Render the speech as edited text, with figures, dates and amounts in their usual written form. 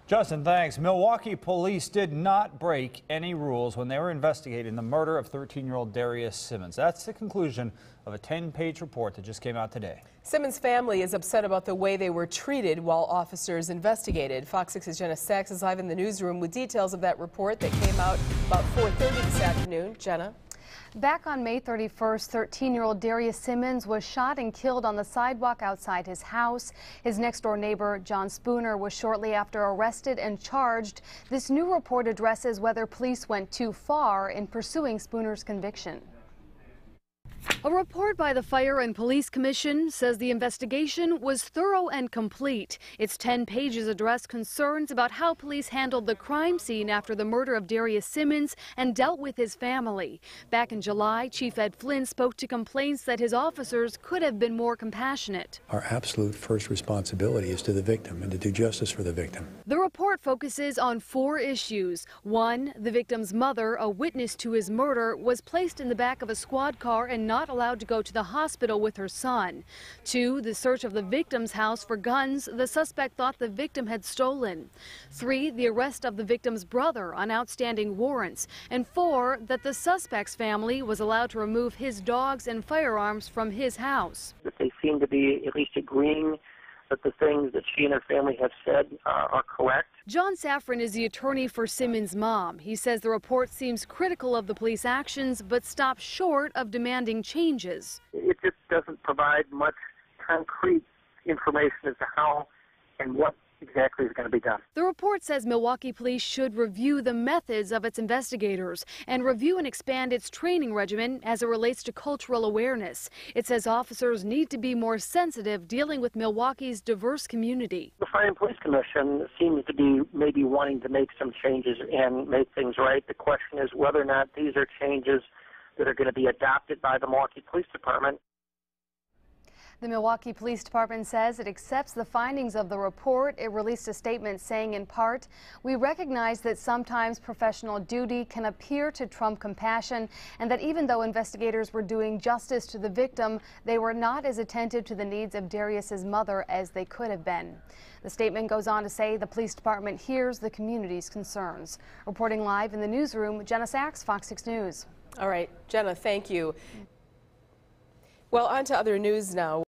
Justin, thanks. Milwaukee police did not break any rules when they were investigating the murder of 13-year-old Darius Simmons. That's the conclusion of a 10-page report that just came out today. Simmons' family is upset about the way they were treated while officers investigated. Fox 6's Jenna Sachs is live in the newsroom with details of that report that came out about 4:30 this afternoon. Jenna? Back on May 31st, 13-year-old Darius Simmons was shot and killed on the sidewalk outside his house. His next-door neighbor, John Spooner, was shortly after arrested and charged. This new report addresses whether police went too far in pursuing Spooner's conviction. A report by the Fire and Police Commission says the investigation was thorough and complete. Its 10 pages address concerns about how police handled the crime scene after the murder of Darius Simmons and dealt with his family. Back in July, Chief Ed Flynn spoke to complaints that his officers could have been more compassionate. Our absolute first responsibility is to the victim and to do justice for the victim. The report focuses on 4 issues. 1, the victim's mother, a witness to his murder, was placed in the back of a squad car and not allowed to go to the hospital with her son. 2, the search of the victim's house for guns the suspect thought the victim had stolen. 3, the arrest of the victim's brother on outstanding warrants. And 4, that the suspect's family was allowed to remove his dogs and firearms from his house. That they seem to be at least agreeing that the things that she and her family have said are correct. John Safran is the attorney for Simmons' mom. He says the report seems critical of the police actions, but stops short of demanding changes. It just doesn't provide much concrete information as to how and what exactly is going to be done. The report says Milwaukee police should review the methods of its investigators and review and expand its training regimen as it relates to cultural awareness. It says officers need to be more sensitive dealing with Milwaukee's diverse community. The Fire and Police Commission seems to be maybe wanting to make some changes and make things right. The question is whether or not these are changes that are going to be adopted by the Milwaukee Police Department. The Milwaukee Police Department says it accepts the findings of the report. It released a statement saying, in part, "We recognize that sometimes professional duty can appear to trump compassion, and that even though investigators were doing justice to the victim, they were not as attentive to the needs of Darius's mother as they could have been." The statement goes on to say the police department hears the community's concerns. Reporting live in the newsroom, Jenna Sachs, Fox 6 News. All right, Jenna, thank you. Well, on to other news now.